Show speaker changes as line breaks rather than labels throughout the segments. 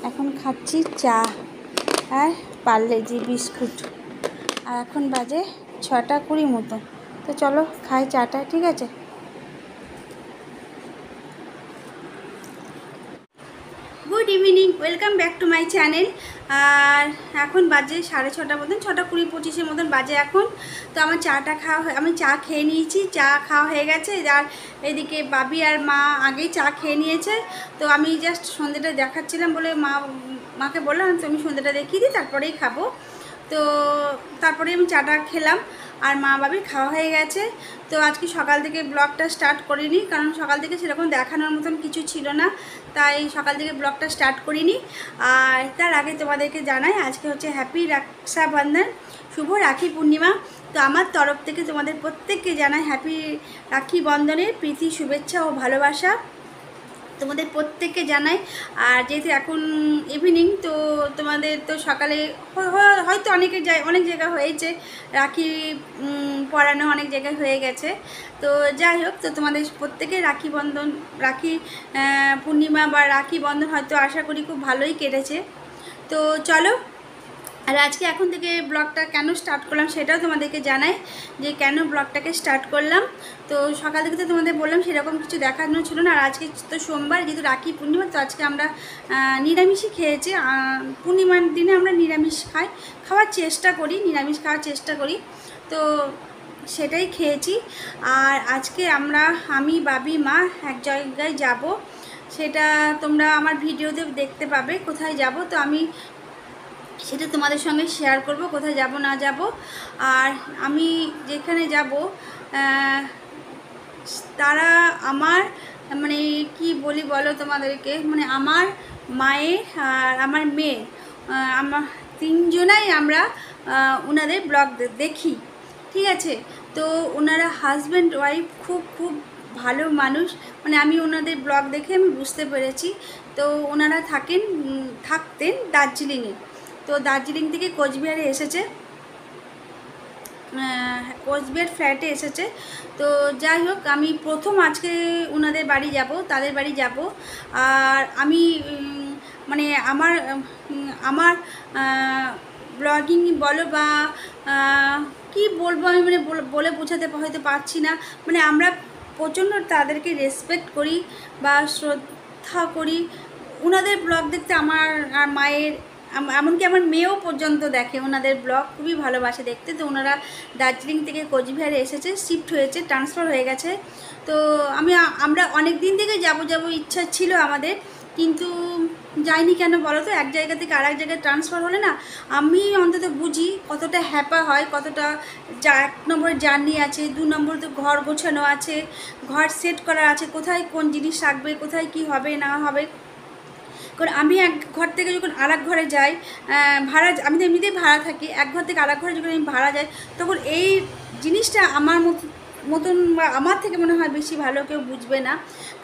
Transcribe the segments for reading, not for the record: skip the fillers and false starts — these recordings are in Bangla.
এখন খাচ্ছি চা আর পার্লেজি বিস্কুট। আর এখন বাজে 6:20 মতো। তো চলো খাই চাটা, ঠিক আছে? Good evening, welcome back to my channel. আর এখন বাজে 6:30 মতন, 6:20-25 মতন বাজে এখন। তো আমার চাটা আমি চা খেয়ে নিয়েছি, চা খাওয়া হয়ে গেছে। আর এদিকে বাবি আর মা আগেই চা খেয়ে নিয়েছে। তো আমি জাস্ট সন্ধ্যেটা দেখাচ্ছিলাম বলে মাকে বললাম তুমি সন্ধ্যেটা দেখিয়ে দিই, তারপরেই খাবো। তো তারপরে আমি চাটা খেলাম আর মা বাবির খাওয়া হয়ে গেছে। তো আজকে সকাল থেকে ব্লগটা স্টার্ট করিনি, কারণ সকাল থেকে সেরকম দেখানোর মতন কিছু ছিল না, তাই সকাল থেকে ব্লগটা স্টার্ট করিনি। আর তার আগে তোমাদেরকে জানাই আজকে হচ্ছে হ্যাপি রক্ষাবন্ধন, শুভ রাখি পূর্ণিমা। তো আমার তরফ থেকে তোমাদের প্রত্যেককে জানাই হ্যাপি রাখি বন্ধনের প্রীতি, শুভেচ্ছা ও ভালোবাসা তোমাদের প্রত্যেককে জানাই। আর যেহেতু এখন ইভিনিং, তো তোমাদের তো সকালে হয়তো অনেক জায়গা হয়েছে রাখি পরানো, অনেক জায়গায় হয়ে গেছে। তো যাই হোক, তো তোমাদের প্রত্যেকে রাখি পূর্ণিমা বা রাখি বন্ধন হয়তো আশা করি খুব ভালোই কেটেছে। তো চলো, আর আজকে এখন থেকে ব্লগটা কেন স্টার্ট করলাম সেটাও তোমাদেরকে জানাই, যে কেন ব্লগটাকে স্টার্ট করলাম। তো সকাল থেকে তো তোমাদের বললাম সেরকম কিছু দেখানো ছিল না। আর আজকে তো সোমবার, যেহেতু রাখি পূর্ণিমা, তো আজকে আমরা নিরামিষই খেয়েছি। পূর্ণিমার দিনে আমরা নিরামিষ খাওয়ার চেষ্টা করি, নিরামিষ খাওয়ার চেষ্টা করি। তো সেটাই খেয়েছি। আর আজকে আমি বাবি মা এক জায়গায় যাব, সেটা তোমরা আমার ভিডিওতে দেখতে পাবে কোথায় যাব। তো আমি সেটা তোমাদের সঙ্গে শেয়ার করব, কোথায় যাব না যাব। আর আমি যেখানে যাব তারা আমার মানে কি বলি বলো তোমাদেরকে, মানে আমার মায়ের আর আমার মেয়ে, আমার তিনজনাই আমরা ওনাদের ব্লগ দেখি, ঠিক আছে? তো ওনারা হাজব্যান্ড ওয়াইফ, খুব খুব ভালো মানুষ। মানে আমি ওনাদের ব্লগ দেখে আমি বুঝতে পেরেছি। তো ওনারা থাকতেন দার্জিলিংয়ে। তো দার্জিলিং থেকে কোচবিহারে এসেছে, কোচবিহার ফ্ল্যাটে এসেছে। তো যাই হোক, আমি প্রথম আজকে ওনাদের বাড়ি যাব, তাদের বাড়ি যাব। আর আমি মানে আমার ব্লগিং বলো বা কি বলবো আমি, মানে বলে বোঝাতে হয়তো পারছি না। মানে আমরা প্রচণ্ড তাদেরকে রেসপেক্ট করি বা শ্রদ্ধা করি। ওনাদের ব্লগ দেখতে আমার আর মায়ের, এমনকি আমার মেয়েও পর্যন্ত দেখে ওনাদের ব্লগ, খুবই ভালোবাসে দেখতে। তো ওনারা দার্জিলিং থেকে কোচবিহারে এসেছে, শিফট হয়েছে, ট্রান্সফার হয়ে গেছে। তো আমরা অনেক দিন থেকে যাব ইচ্ছা ছিল আমাদের, কিন্তু যাইনি কেন বলো তো? এক জায়গা থেকে আরেক জায়গায় ট্রান্সফার হলে না, আমি অন্তত বুঝি কতটা হ্যাপা হয়, কতটা 1 নম্বরে জার্নি আছে, 2 নম্বরে তো ঘর গোছানো আছে, ঘর সেট করা আছে, কোথায় কোন জিনিস রাখবে, কোথায় কি হবে না হবে। কারণ আমি এক ঘর থেকে যখন আরেক ঘরে যাই, আমি তো এমনিতেই ভাড়া থাকি, এক ঘর থেকে আরেক ঘরে যখন আমি ভাড়া যাই, তখন এই জিনিসটা আমার মতন বা আমার থেকে মনে হয় বেশি ভালো কেউ বুঝবে না।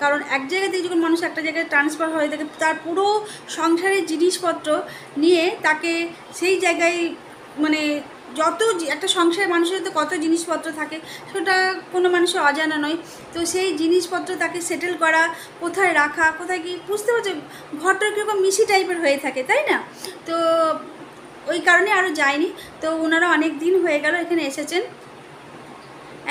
কারণ এক জায়গা থেকে যখন মানুষ একটা জায়গায় ট্রান্সফার হয়ে থাকে, তার পুরো সংসারের জিনিসপত্র নিয়ে তাকে সেই জায়গায়, মানে একটা সংসারের মানুষের তো কত জিনিসপত্র থাকে, সেটা কোনো মানুষের অজানা নয়। তো সেই জিনিসপত্র তাকে সেটেল করা, কোথায় রাখা, কোথায় কি, বুঝতে পারছো? ঘরটা কীরকম মিশি টাইপের হয়ে থাকে, তাই না? তো ওই কারণে আরও যায়নি। তো ওনারা অনেক দিন হয়ে গেল এখানে এসেছেন,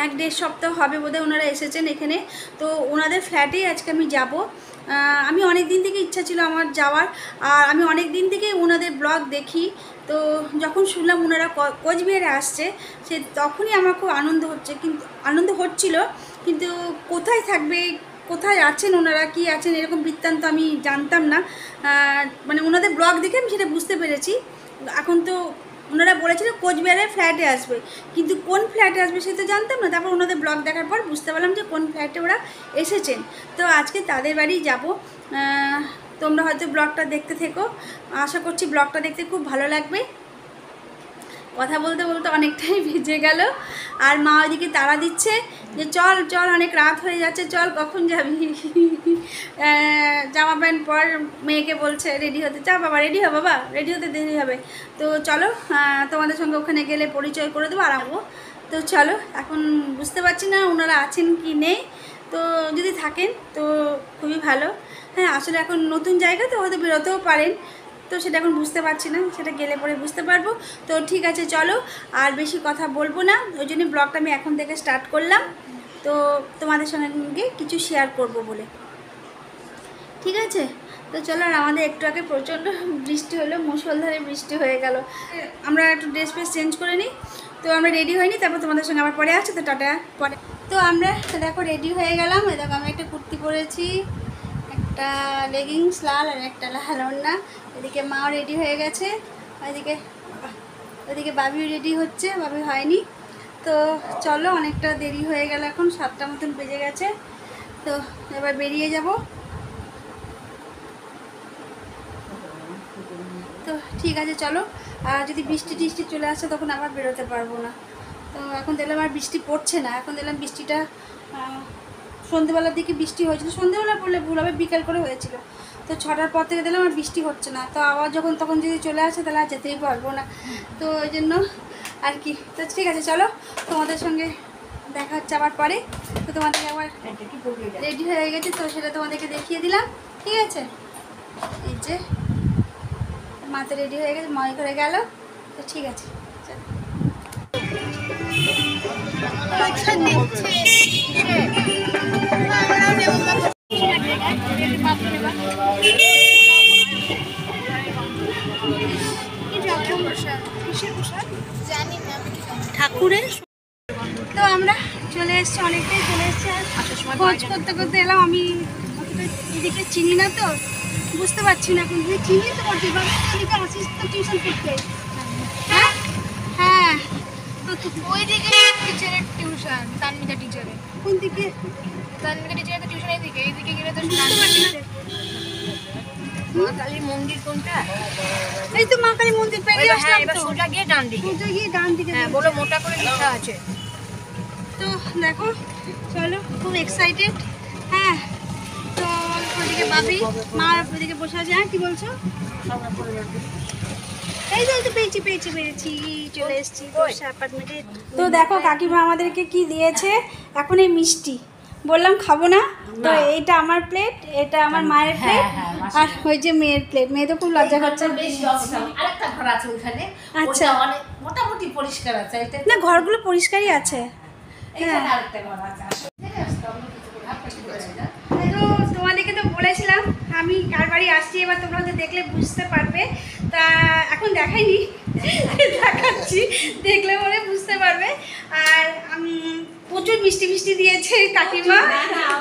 1-1.5 সপ্তাহ হবে বোধহয় ওনারা এসেছেন এখানে। তো ওনাদের ফ্ল্যাটেই আজকে আমি যাব। আমি অনেক দিন থেকে ইচ্ছা ছিল আমার যাওয়ার, আর আমি অনেক দিন থেকে ওনাদের ব্লগ দেখি। তো যখন শুনলাম ওনারা কোচবিহারে আসছে, তখনই আমার খুব আনন্দ হচ্ছিল। কিন্তু কোথায় থাকবে, কোথায় আছেন ওনারা, কি আছেন, এরকম বৃত্তান্ত আমি জানতাম না। মানে ওনাদের ব্লগ দেখে আমি সেটা বুঝতে পেরেছি। এখন তো ওনারা বলেছিল কোচবিহারের ফ্ল্যাটে আসবে, কিন্তু কোন ফ্ল্যাটে আসবে সে তো জানতাম না। তারপর ওনাদের ব্লগ দেখার পর বুঝতে পারলাম যে কোন ফ্ল্যাটে ওরা এসেছেন। তো আজকে তাদের বাড়ি যাব। তোমরা হয়তো ব্লগটা দেখতে থেকো, আশা করছি ব্লগটা দেখতে খুব ভালো লাগবে। কথা বলতে বলতে অনেকটাই ভিজে গেল। আর মা ওইদিকে তাড়া দিচ্ছে যে চল চল, অনেক রাত হয়ে যাচ্ছে, চল কখন যাবি। জামা প্যান্ট পর, মেয়েকে বলছে রেডি হতে, চা বাবা রেডি হ, বাবা রেডি হতে দেরি হবে। তো চলো, তোমাদের সঙ্গে ওখানে গেলে পরিচয় করে দেবো আর আসবো। তো চলো, এখন বুঝতে পারছি না ওনারা আছেন কি নেই। তো যদি থাকেন তো খুবই ভালো। হ্যাঁ, আসলে এখন নতুন জায়গা তো হয়তো বেরোতেও পারেন। তো সেটা এখন বুঝতে পারছি না, সেটা গেলে পরে বুঝতে পারবো। তো ঠিক আছে চলো, আর বেশি কথা বলবো না, ওই জন্য ব্লগটা আমি এখন থেকে স্টার্ট করলাম। তো তোমাদের সঙ্গে কিছু শেয়ার করব বলে, ঠিক আছে। তো চলো, আর আমাদের একটু আগে প্রচণ্ড বৃষ্টি হলো, মুষলধারে বৃষ্টি হয়ে গেল। আমরা একটু ড্রেস ফ্রেস চেঞ্জ করে নিই। তো আমরা রেডি হয়নি, তারপর তোমাদের সঙ্গে আবার পরে আসছে। তো টাটা পরে। তো আমরা দেখো রেডি হয়ে গেলাম। দেখো আমি একটা কুর্তি পরেছি, একটা লেগিংস লাল আর একটা লাল ওড়না। এদিকে মাও রেডি হয়ে গেছে, ওইদিকে বাবিও রেডি হচ্ছে, বাবি হয়নি। তো চলো, অনেকটা দেরি হয়ে গেল, এখন 7টা মতন বেজে গেছে। তো এবার বেরিয়ে যাব। তো ঠিক আছে চলো, আর যদি বৃষ্টি টিষ্টি চলে আসে তখন আবার বেরোতে পারবো না। তো এখন দেখলাম আর বৃষ্টি পড়ছে না, এখন দেখলাম বৃষ্টিটা সন্ধ্যেবেলার দিকে বৃষ্টি হয়েছিল, সন্ধ্যেবেলা পড়লে ভুল হবে, বিকাল করে হয়েছিল। তো 6টার পর থেকে দেখলাম আর বৃষ্টি হচ্ছে না। তো আবার যখন তখন যদি চলে আসে তাহলে আর যেতেই পারবো না। তো ওই জন্য আর কি। তো ঠিক আছে চলো, তোমাদের সঙ্গে দেখা হচ্ছে আবার পরে। তো তোমাদেরকে আবার রেডি হয়ে গেছে, তো সেটা তোমাদেরকে দেখিয়ে দিলাম, ঠিক আছে। এই যে মাতে রেডি হয়ে গেছে, মনে করে গেল। তো ঠিক আছে চলো। ঠাকুরের। তো আমরা চলে এসেছি, অনেকটাই চলে এসেছি। আর খোঁজ করতে করতে এলাম। আমি এদিকে চিনি না, তো বুঝতে পারছি না। এখন যদি চিনি তো করতে পারবো, এদিকে আসিস তো টিউশন করতে। হ্যাঁ হ্যাঁ, তো
ওইদিকে টিচারের টিউশন, তানমিকা টিচারের।
কোন দিকে?
তানমিকা টিচারের তো টিউশন এইদিকে, এইদিকে গেলে তো
বুঝতে পারছি না।
মা কালীর মন্দির কোনটা?
এই তো মা কালী মন্দির পেরিয়ে আসলাম।
এবার
তো
সোজা গিয়ে ডান দিকে,
সোজা গিয়ে ডান দিকে।
হ্যাঁ বলো, মোটা করে লেখা আছে।
তো দেখো চলো, খুব এক্সাইটেড। হ্যাঁ, তো ওদিকে বাবি মা ওদিকে বসে আছে। হ্যাঁ কি বলছো? এই তো পেয়েছি চলে এসেছি অ্যাপার্টমেন্টে। তো দেখো কাকিমা আমাদেরকে কি দিয়েছে, এখন এই মিষ্টি। বললাম খাবো না, তো এইটা আমার প্লেট, এটা আমার মায়ের প্লেট, আর ওই যে মেয়ের প্লেট। মেয়ে তো খুব লজ্জা করছে।
আরেকটা ঘর আছে ওইখানে,
আচ্ছা,
অনেক মোটামুটি পরিষ্কার আছে। এটা
না ঘরগুলো পরিষ্কারই আছে।
এখানে আরেকটা ঘর আছে।
তো তোমাদেরকে তো বলেছিলাম আমি কার বাড়ি আসছি, এবার তোমরা হয়তো দেখলে বুঝতে পারবে। তা এখন দেখাইনি, দেখাচ্ছি, দেখলে পরে বুঝতে পারবে। আর প্রচুর মিষ্টি মিষ্টি দিয়েছে কাকিমা।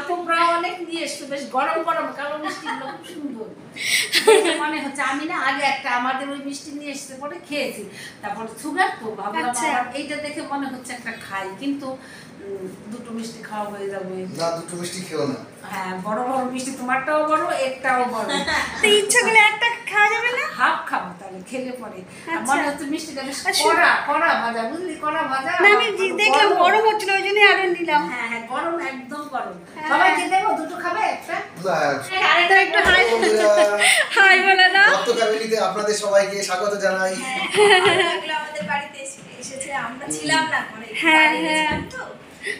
তোমরা অনেক নিয়ে এসছো, বেশ গরম গরম কালো মিষ্টি, খুব সুন্দর মনে হচ্ছে। আমি না আগে একটা আমাদের ওই মিষ্টি নিয়ে এসছে, পরে খেয়েছি, তারপর সুগার তো ভাবলাম এইটা দেখে মনে হচ্ছে একটা খাই, কিন্তু দুটো মিষ্টি খাওয়া হয়ে যাবে
না। দুটো মিষ্টি খেও না।
হ্যাঁ, বড় বড় মিষ্টি, তোমারটাও বড়, একটাও বড়।
তো ইচ্ছা করলে একটা খাওয়া যাবে না?
হাফ খাবো তাহলে, খেলে পরে মনে হচ্ছে মিষ্টিটা বেশ কড়া ভাজা, বুঝলি, কড়া ভাজা।
না আমি দেখলাম গরম হচ্ছিল, ওই জন্যই আরো নিলাম।
হ্যাঁ হ্যাঁ, গরম, একদম গরম। সবাইকে দেবো, দুটো খাবে একটা?
আরেকটা একটু হাই বলে না।
গতকালকে আপনাদের সবাইকে স্বাগত জানাই।
আমাদের বাড়িতে এসেছে, আমরা ছিলাম না ঘরে।
হ্যাঁ হ্যাঁ,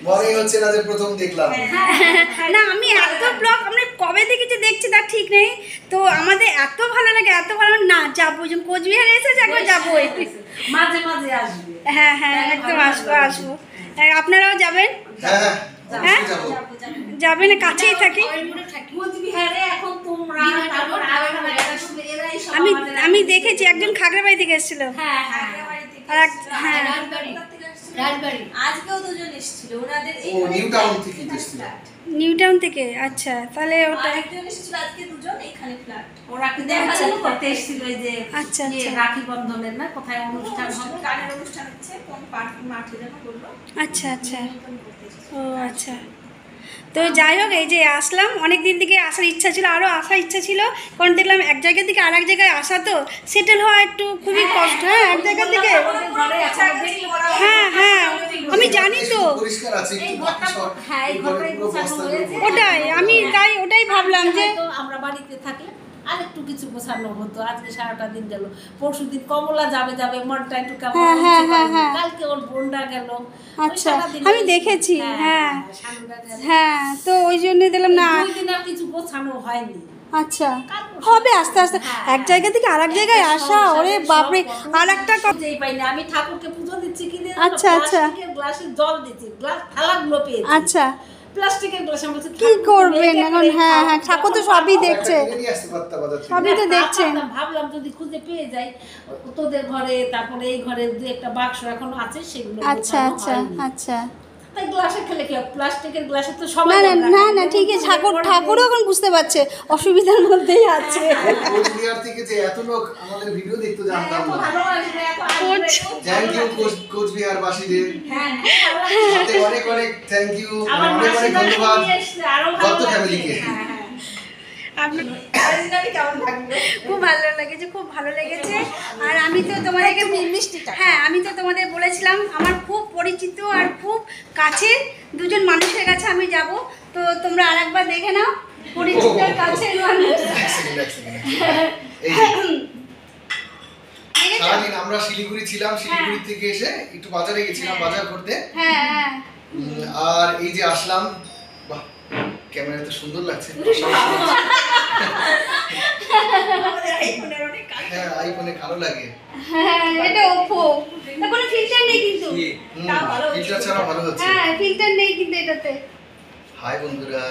মনে হচ্ছে না যে প্রথম দেখলাম।
না আমি এত ব্লগ আমরা কবে থেকে যে দেখছি তার ঠিক নেই। তো আমাদের এত ভালো লাগে, এত ভালো না, যাবো যখন কোচবিহারে এসেছে একবার যাবো।
মাঝে মাঝে আসবে।
হ্যাঁ হ্যাঁ, একদম আসবো। আপনারাও যাবেন?
হ্যাঁ
হ্যাঁ যাবেন, কাছেই থাকি।
কোচবিহারে এখন তোমরা, তারপর
আমি দেখেছি একজন খাগড়াবাড়ি থেকে এসেছিল।
হ্যাঁ হ্যাঁ,
আর হ্যাঁ
রাজবাড়ি আজকেও দুজন এসেছিল, ওনাদের
ও নিউ টাউন থেকে এসেছিল।
নিউ টাউন থেকে। আচ্ছা, তাহলে ওটা
একজন এসেছিল, আজকে দুজন এখানে ফ্ল্যাট।
ওরা কি দেখাশোনা করতে এসেছিল ওই যে
আচ্ছা,
ইয়ে,
আচ্ছা।
রাখি বন্ধনের না কোথায় অনুষ্ঠান হবে,
গানের অনুষ্ঠান হচ্ছে, কোন মাঠে যেন বললো।
আচ্ছা আচ্ছা, ও আচ্ছা। তো যাই হোক, এই যে আসলাম, অনেক দিন থেকে আসার ইচ্ছা ছিল, আরও আসার ইচ্ছা ছিল, কারণ দেখলাম এক জায়গা থেকে আর এক জায়গায় আসা তো সেটেল হওয়া একটু খুবই কষ্ট। হ্যাঁ, এক জায়গা থেকে।
ঘরে আছে, দেখলে
হ্যাঁ হ্যাঁ, আমি জানি তো।
পরিষ্কার আছে
এই
একটু,
ঘরটা,
বাকি সব
হ্যাঁ এই ঘরটাই গোছানো হয়েছে।
ওটাই আমি তাই ওটাই ভাবলাম যে
হয়তো আমরা বাড়িতে থাকলে আর একটু কিছু গোছানো হতো। আজকে সারাটা দিন গেল, পরশুদিন কমলা যাবে মনটা একটু কেমন
হ্যাঁ,
হচ্ছে,
হ্যাঁ, হ্যাঁ।
কালকে ওর বোনটা গেল।
আচ্ছা, আমি দেখেছি। হ্যাঁ
শানুরা গেল।
হ্যাঁ, তো ওই জন্য দিলাম না।
দুই দিন আর কিছু গোছানো হয়নি।
আচ্ছা হবে আস্তে আস্তে এক জায়গা থেকে আর এক জায়গায় আসা ওরে বাপরে আর একটা
যেই পাইনি আমি ঠাকুরকে পুজো দিচ্ছি কি দিয়ে
আচ্ছা, আচ্ছা।
গ্লাসে জল দিচ্ছি গ্লাস থালাগুলো পেয়েছি
আচ্ছা
প্লাস্টিকের গ্লাস আমি বলছি
কি করবেন এখন হ্যাঁ হ্যাঁ ঠাকুর তো সবই দেখছে
একটা কিনে নিয়ে আসতে পারতা বাজার থেকে।
সবই তো দেখছেন
ভাবলাম যদি খুঁজে পেয়ে যাই তোদের ঘরে তারপরে এই ঘরে দু একটা বাক্স এখন আছে সেগুলো
আচ্ছা
ঢোকানো
আচ্ছা
হয়নি।
আচ্ছা
তাই গ্লাসে খেলে কি হবে? প্লাস্টিকের গ্লাসে তো
না
সবাই
না
আমরা
না
খাই।
না ঠিক আছে ঠাকুরও এখন বুঝতে পারছে অসুবিধার মধ্যেই আছে
কোচবিহার থেকে যে এত লোক আমাদের ভিডিও দেখতে জানতাম
এত
না।
ভালোবাসবে, এত আসবে,
থ্যাংক ইউ কোচবিহার বাসীদের।
হ্যাঁ, খুব ভালো লাগছে।
সাথে অনেক অনেক থ্যাংক ইউ,
আমার
অনেক অনেক
মাসিরা
ধন্যবাদ
নিয়ে এসছে, আরো ভালো
দত্ত
লাগছে।
ফ্যামিলিকে।
হ্যাঁ, হ্যাঁ।
আপনার
অরিজিনালি কেমন লাগবে?
খুব ভালো লেগেছে খুব ভালো লেগেছে আর আমি তো তোমাদেরকে
মিষ্টিটা।
হ্যাঁ আমি তো তোমাদের বলেছিলাম আমার খুব পরিচিত আর খুব কাছের দুজন মানুষের কাছে আমি যাব তো তোমরা আরেকবার দেখে নাও পরিচিত আর কাছের মানুষ
এক সেকেন্ড, এক সেকেন্ড। এই
দেখেছো?
সারাদিন আমরা শিলিগুড়ি ছিলাম, শিলিগুড়ি থেকে এসে একটু বাজারে গেছিলাম বাজার করতে।
হ্যাঁ হ্যাঁ
আর এই যে আসলাম, বাহ ক্যামেরা তো সুন্দর লাগছে।
আমাদের আইফোনের অনেক কাজ।
হ্যাঁ আইফোনে ভালো লাগে।
হ্যাঁ এটা ওপো এটা কোনো ফিল্টার নেই কিন্তু
ফিল্টার ছাড়া ভালো হচ্ছে।
হ্যাঁ ফিল্টার নেই কিন্তু এটাতে
হাই বন্ধুরা,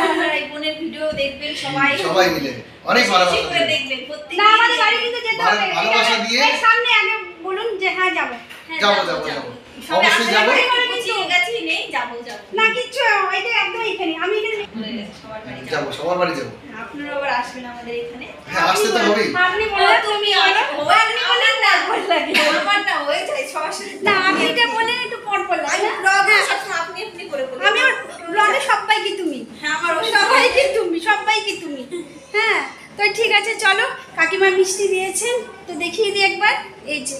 আমার আইফোনের ভিডিও দেখবেন সবাই।
সবাই মিলে অনেক
বেশি
ভালোবাসা
করে
দিবেন।
দেখবেন প্রত্যেক
না আমাদের বাড়ি কিন্তু যেতে হবে
ভালোবাসা
এটা-
দিয়ে-
এই সামনে আগে বলুন যে হ্যাঁ যাবো
যাবো যাবো যাবো অবশ্যই যাবো।
গুছিয়ে গেছি নেই যাবো যাবো
না কিচ্ছু এটা একদম এখানে আমি এখানে
হয়ে গেছে, সবার বাড়ি যাবো।
যাবো সবার বাড়ি যাবো।
আপনারা আবার আসবেন আমাদের এখানে।
হ্যাঁ আসতে তো হবেই।
আপনি
ও,
বলে
তুমি আমার না ভালো লাগে আমার না হয়ে যায় সবার সাথে।
না আপনি এটা বললেন একটু পর পর
আমি
লাগে
ব্লগ সবসময় আপনি আপনি করে বলি।
আমি ব্লগে সবাইকে তুমি
হ্যাঁ আমার
সবাইকে তুমি হ্যাঁ তো ঠিক আছে চলো কাকিমা মিষ্টি দিয়েছেন তো দেখিয়ে দিই একবার এই যে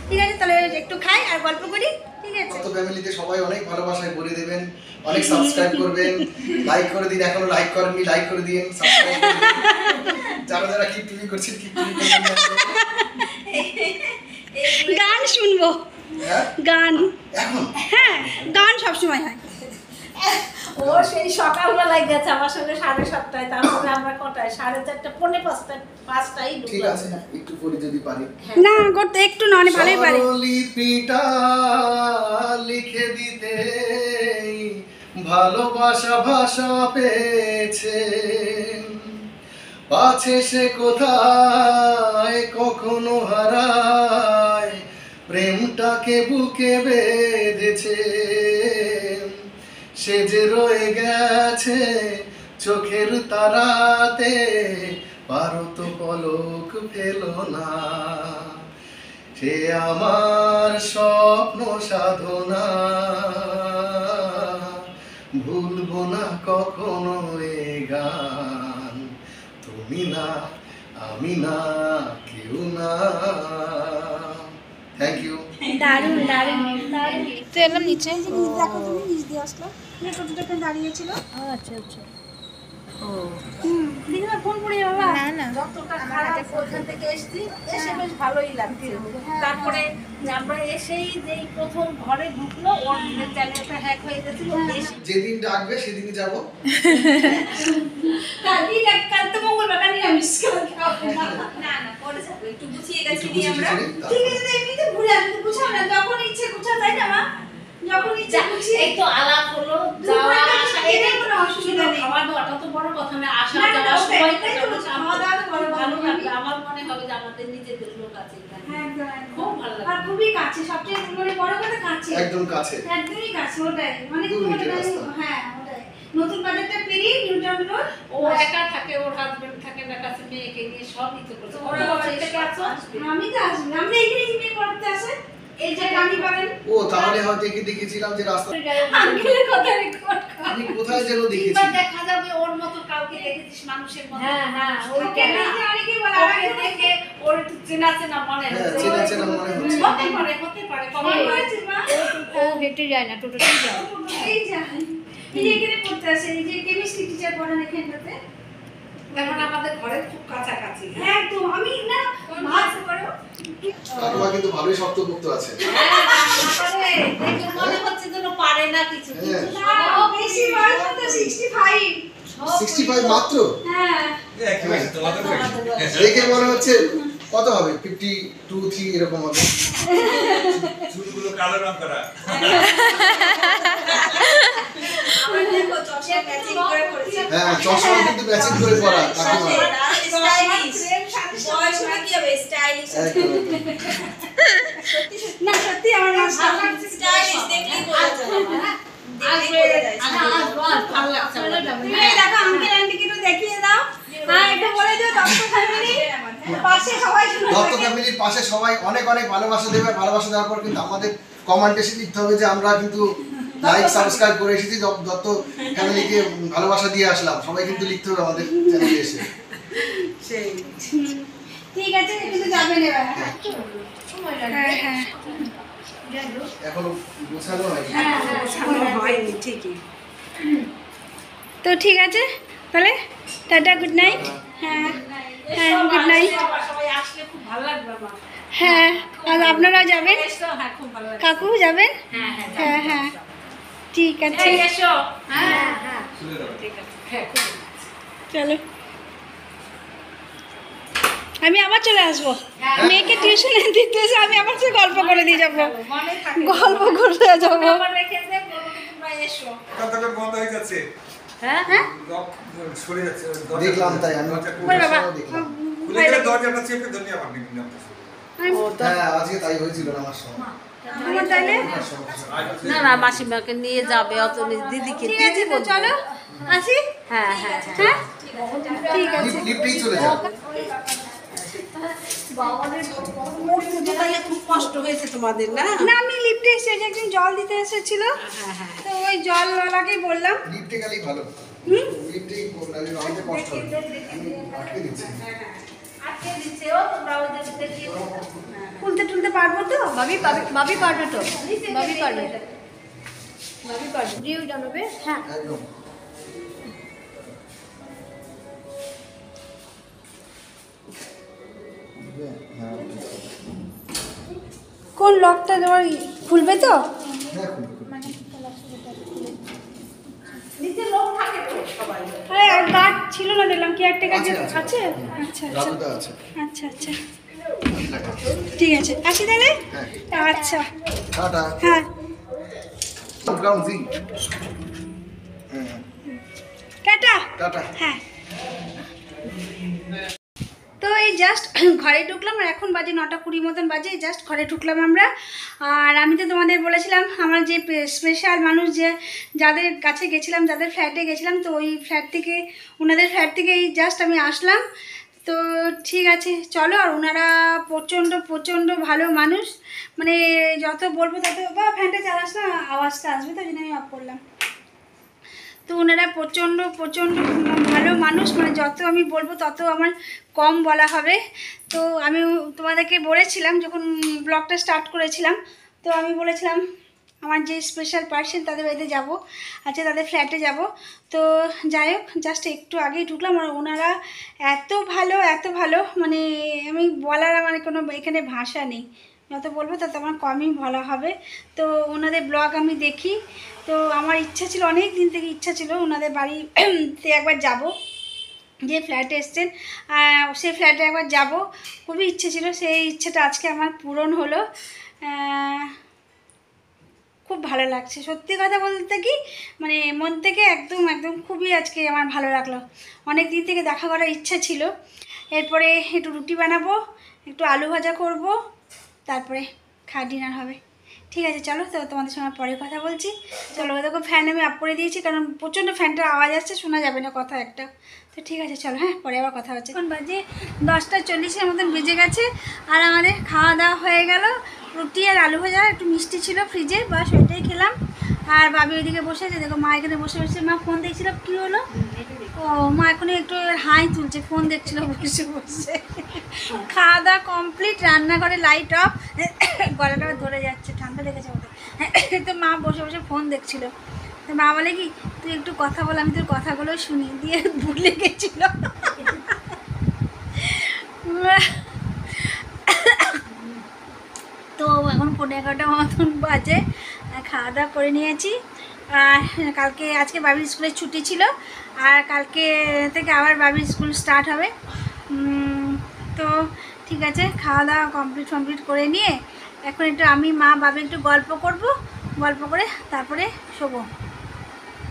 ঠিক আছে তাহলে একটু খাই আর গল্প করি ঠিক আছে
দত্ত ফ্যামিলিতে সবাই অনেক ভালোবাসায় ভরে দেবেন, অনেক সাবস্ক্রাইব করবেন, লাইক করে দিন, এখনো লাইক করেননি লাইক করে দিন, সাবস্ক্রাইব করে দিন। যারা যারা কি টিভি করছেন কি টিভি করবেন
গান শুনবো
হ্যাঁ
গান
এখন
হ্যাঁ গান সবসময় হয়
ও সেই সকালবেলায় গেছে আমার সঙ্গে 7:30টায়, তারপরে আমরা কটায় 4:30 5:45টাই
ঠিক আছে একটু পরে যদি পারি।
না করতে একটু না অনেক ভালোই পারে
স্বরলিপিটা লিখে দিতে ভালোবাসা ভাষা পেয়েছে, পাছে সে কোথায় কখনো হারায় প্রেমটাকে বুকে বেঁধেছে, সে যে রয়ে গেছে চোখের তারাতে পারো তো পলক ফেলো না, সে আমার স্বপ্ন সাধনা, ভুলবো না কখনো এ গান, তুমি না আমি না কেউ না। Thank you.
দারুণ দারুণ দারুণ
তো এলাম নিচে।
দেখো তুমি নিচ দিয়ে আসলো টোটোটা দাঁড়িয়েছিল
আচ্ছা আচ্ছা
দিদিমা ফোন করে বাবা
না না
যতটা খারাপ ওখান থেকে এসেছি এসে বেশ ভালোই লাগছে। তারপরে আমরা এসেই যেই প্রথম ঘরে ঢুকলো ওর চ্যানেলটা হ্যাক হয়ে গেছিল, এসে
যেদিন ডাকবে সেদিনই যাবো।
কাল তো মঙ্গলবার কাল নিরামিষ
না না পরে যাবো একটু গুছিয়ে গেছি
একটু
নিয়ে
গুছিয়ে
আমরা।
টুছিয়ে নিই,
ঠিক
তারপরে।
আছে এমনিতে ঘুরে আসতে গুছাও না যখন ইচ্ছে গুছাও তাই না মা যখন ইচ্ছে গুছিয়ে
এই তো আলাপ হলো, যাওয়া আসা,
এটা
এটা
কোনো অসুবিধা নেই
খাওয়া দাওয়াটা তো বড় কথা না, আসা
না, না,
যাওয়ার
ওটাই,
সময়
ওটাই তো বলছি, খাওয়া দাওয়া তো বড় কথা
ভালো
নয়।
লাগবে। আমার মনে হবে যে আমাদের নিজেদের লোক আছে এখানে।
হ্যাঁ, একদম, একদম।
খুব ভালো লাগে।
আর খুবই কাছে সবচেয়ে মানে বড় কথা কাছে
একদম কাছে।
একদমই কাছে ওটাই মানে
2 মিনিটের রাস্তা।
হ্যাঁ ওটাই নতুন বাজারটা পেরিয়ে নিউটাউন রোড
ও একা থাকে, ওর হাজবেন্ড থাকে না, কাছে মেয়েকে নিয়ে সব নিতে করছে। ওরা
ওরা
বাড়ি থেকে আসো,
আমি তো আসবো আমরা এখানে জিমে পড়তে আসে এই যে আমি পাবেন
ও তাহলে হয়তো একে দেখেছিলাম যে রাস্তা,
আঙ্কেলের কথা রেকর্ড
আমি কোথায় যেন দেখেছি।
কিংবা দেখা যাবে ওর মতো কাউকে দেখেছিস মানুষের মতো।
হ্যাঁ হ্যাঁ
ওইটা
ওইটা
না।
না অনেকেই বলে
ওকে
আরেকজন
দেখে ওর একটু চেনা চেনা মনে
হ্যাঁ
হচ্ছে।
চেনা চেনা মনে হচ্ছে।
হতে পারে, হতে পারে, কখন
ফোন
হয়েছে?
করেছিস মা
ও হেঁটে যায় না টোটোতেই যায়।
এই যায় এই যে এখানে পড়তে আসে এই যে কেমিস্ট্রি টিচার পড়ান এখানটাতে
এখন আমাদের ঘরের খুব কাছাকাছি।
একদম আমি না ভাত করো
কাকিমা কিন্তু ভালোই শক্তপোক্ত আছে।
দেখে মনে হচ্ছে যেন পারে না কিছু।
হ্যাঁ।
না বেশি বয়স তো 65
65 মাত্র?
হ্যাঁ
দেখে মনে হচ্ছে কত হবে 52-3 এরকম হবে।
চুলগুলো কালো রং করা।
আমার দেখো চশমা ম্যাচিং করে করেছে।
হ্যাঁ চশমা কিন্তু ম্যাচিং করে পরা কাকিমা।
স্টাইলিশ বয়স হলে কি হবে স্টাইলিশ
একদম।
না সত্যি আমার মা
স্টাইলিশ দেখলেই বোঝা যায়
ভালো লাগছে
তুমি এই দেখো আঙ্কেল আন্টিকে একটু দেখিয়ে দাও। হ্যাঁ একটু বলে দিও দত্ত ফ্যামিলি পাশে সবাই শুনে
দত্ত
থাকে।
ফ্যামিলির পাশে সবাই অনেক অনেক ভালোবাসা দেবে। আর ভালোবাসা দেওয়ার পর কিন্তু আমাদের কমেন্টে লিখতে হবে যে আমরা কিন্তু লাইক সাবস্ক্রাইব করে এসেছি, দত্ত ফ্যামিলিকে ভালোবাসা দিয়ে আসলাম। সবাই কিন্তু লিখতে হবে আমাদের চ্যানেলে এসে।
সেই
ঠিক আছে কিন্তু যাবেন এবার। হ্যাঁ হ্যাঁ
এখনো গোছানো হয়নি।
হয়নি ঠিকই।
তো ঠিক আছে তাহলে টাটা গুড নাইট। হ্যাঁ হ্যাঁ গুড নাইট।
সবাই আসলে খুব ভালো লাগবে আমার।
হ্যাঁ আর আপনারা যাবেন,
এসো, হ্যাঁ খুব ভালো লাগবে।
কাকু যাবেন?
হ্যাঁ হ্যাঁ
হ্যাঁ হ্যাঁ ঠিক আছে
এই এসো। হ্যাঁ হ্যাঁ ঠিক আছে। হ্যাঁ খুব ভালো।
চলো আমি আবার চলে আসবো। মেয়েকে টিউশনে দিতে এসে আমি আবার সে গল্প করে দিয়ে যাবো,
মনে থাকে
গল্প করতে যাবো।
আবার রেখে দে, বলবো তোমরা এসো।
কতক্ষণ বন্ধ হয়ে যাচ্ছে,
হ্যাঁ
লক সরে যাচ্ছে, দরজা
দেখলাম তাই আমি
দরজা
ওই বাবা
দেখলাম।
খুলে গেলে দরজাটা চেপে ধরলে আপনি কিন্তু
হ্যাঁ আজকে তাই হয়েছিল না আমার সঙ্গে।
আমার তাহলে
না না মাসিমাকে নিয়ে যাবে, অত দিদিকে
ঠিক আছে তো চলো আসি।
হ্যাঁ হ্যাঁ
হ্যাঁ ঠিক আছে
লিফটেই চলে যাও।
খুব কষ্ট হয়েছে তোমাদের না?
না আমি লিফটে এসে যে একজন জল দিতে এসেছিল তো ওই জলওয়ালাকেই বললাম।
লিফটে গেলেই ভালো। লিফটেই আমাকে কষ্ট হবে। আমি আটকে দিচ্ছি।
আজকে দিচ্ছে ও, তোমরা ওদের দেখিয়ে
খুলতে টুলতে পারবো তো?
ভাবি পারবে তো, ভাবি পারবে রিউ জানাবে। হ্যাঁ
একদম। হ্যাঁ
কোন লকটা তোমার খুলবে তো?
হ্যাঁ খুলবে।
নিচে লোক থাকে তো সবাই।
আরে আর গার্ড ছিল না দেখলাম, কেয়ারটেকার
আছে,
আছে?
আছে।
আচ্ছা আচ্ছা
রাতুদা আছে।
আচ্ছা আচ্ছা ঠিক আছে আসি তাহলে।
হ্যাঁ।
আচ্ছা
টাটা।
হ্যাঁ
গ্রাউন্ড জি। হ্যাঁ
টাটা।
টাটা।
হ্যাঁ তো এই জাস্ট ঘরে ঢুকলাম আর এখন বাজে 9:20 মতন বাজে, জাস্ট ঘরে ঢুকলাম আমরা। আর আমি তো তোমাদের বলেছিলাম আমার যে স্পেশাল মানুষ যে যাদের কাছে গেছিলাম, যাদের ফ্ল্যাটে গেছিলাম, তো ওই ফ্ল্যাট থেকে ওনাদের ফ্ল্যাট থেকে এই জাস্ট আমি আসলাম। তো ঠিক আছে চলো। আর ওনারা প্রচণ্ড প্রচণ্ড ভালো মানুষ, মানে যত বলবো তত বা ফ্যানটা চালাস না আওয়াজটা আসবে, তো জন্য আমি অফ করলাম। তো ওনারা প্রচণ্ড প্রচণ্ড ভালো মানুষ, মানে যত আমি বলবো তত আমার কম বলা হবে। তো আমি তোমাদেরকে বলেছিলাম যখন ব্লগটা স্টার্ট করেছিলাম, তো আমি বলেছিলাম আমার যে স্পেশাল পার্সন তাদের বাড়িতে যাব, আচ্ছা তাদের ফ্ল্যাটে যাব। তো যাই হোক জাস্ট একটু আগেই ঢুকলাম আর ওনারা এত ভালো, মানে আমি বলার আমার কোনো এখানে ভাষা নেই, যত বলবো তত আমার কমই বলা হবে। তো ওনাদের ব্লগ আমি দেখি, তো আমার ইচ্ছা ছিল, অনেক দিন থেকে ইচ্ছা ছিল ওনাদের বাড়িতে একবার যাব, যে ফ্ল্যাটে এসছেন সেই ফ্ল্যাটে একবার যাব, খুবই ইচ্ছে ছিল। সেই ইচ্ছেটা আজকে আমার পূরণ হলো। খুব ভালো লাগছে সত্যি কথা বলতে, কি মানে মন থেকে একদম খুবই আজকে আমার ভালো লাগলো। অনেক দিন থেকে দেখা করার ইচ্ছা ছিল। এরপরে একটু রুটি বানাবো, একটু আলু ভাজা করব, তারপরে ডিনার হবে। ঠিক আছে চলো, তো তোমাদের সঙ্গে পরে কথা বলছি। চলো দেখো ফ্যান আমি আপ করে দিয়েছি, কারণ প্রচণ্ড ফ্যানটার আওয়াজ আসছে, শোনা যাবে না কথা একটা। তো ঠিক আছে চলো, হ্যাঁ পরে আবার কথা হচ্ছে। এখন বাজে 10:40 মতন বেজে গেছে আর আমাদের খাওয়া দাওয়া হয়ে গেল। রুটি আর আলু ভাজা, একটু মিষ্টি ছিল ফ্রিজে, বাস ওইটাই খেলাম। আর বাবি ওইদিকে বসে আছে, দেখো মা এখানে বসে বসে, মা ফোন দেখছিল। কী হলো? ও মা এখনই একটু হাই তুলছে, ফোন দেখছিল বসে বসে। খাওয়া দাওয়া কমপ্লিট, রান্নাঘরে লাইট অফ, গলাটা ধরে যাচ্ছে, ঠান্ডা লেগেছে ওদের। তো মা বসে বসে ফোন দেখছিল। তো মা বলে কি তুই একটু কথা বল, আমি তোর কথাগুলো শুনি, দিয়ে ভুলে গেছিল। তো এখন 11:15 মতন বাজে, খাওয়া দাওয়া করে নিয়েছি। আর আজকে বাবির স্কুলের ছুটি ছিল, আর কালকে থেকে আবার বাবির স্কুল স্টার্ট হবে। তো ঠিক আছে, খাওয়া দাওয়া কমপ্লিট করে নিয়ে এখন একটু আমি মা বাবি একটু গল্প করে তারপরে শোবো,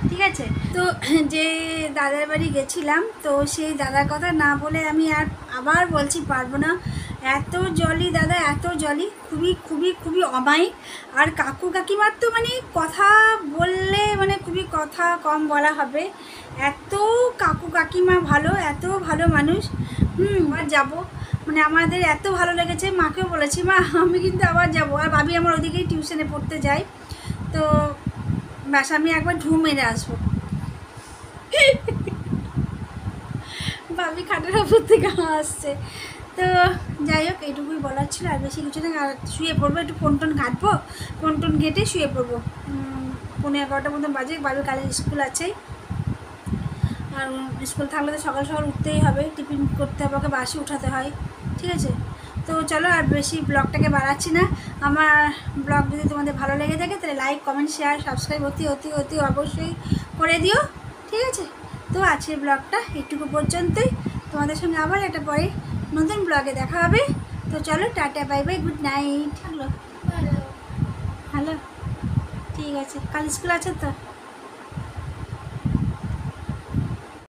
ঠিক আছে। তো যে দাদার বাড়ি গেছিলাম, তো সেই দাদার কথা না বলে আমি আর আবার বলছি পারবো না। এত জলি দাদা, এত জলি, খুবই খুবই খুবই অমায়িক। আর কাকু কাকিমার তো মানে কথা বললে মানে খুবই কথা কম বলা হবে, এত কাকু কাকিমা ভালো, এত ভালো মানুষ। আর যাবো, মানে আমাদের এত ভালো লেগেছে, মাকেও বলেছি মা আমি কিন্তু আবার যাবো। আর ভাবি আমার ওদিকেই টিউশনে পড়তে যায়, তো ব্যাস আমি একবার ঢু মেরে আসবো। ভাবি খাটের ওপর থেকে আসছে। তো যাই হোক, এইটুকুই বলার ছিল, আর বেশি কিছু না। আর শুয়ে পড়বো, একটু ফোন ঘাঁটবো, ফোন ঘেঁটে শুয়ে পড়বো। 11:30 মতো বাজে, বাবু কালে স্কুল আছেই। আর স্কুল থাকলে তো সকাল সকাল উঠতেই হবে, টিফিন করতে হবে, ওকে বাসে উঠাতে হয়, ঠিক আছে। তো চলো আর বেশি ব্লগটাকে বাড়াচ্ছি না। আমার ব্লগ যদি তোমাদের ভালো লেগে থাকে তাহলে লাইক কমেন্ট শেয়ার সাবস্ক্রাইব অতি অবশ্যই করে দিও, ঠিক আছে। তো আজকের ব্লগটা এইটুকু পর্যন্তই, তোমাদের সঙ্গে আবার একটা পরে নতুন ব্লগে দেখা হবে। তো চলো tata, bye bye, good night. Hello, ঠিক আছে, কাল স্কুল আছে তো।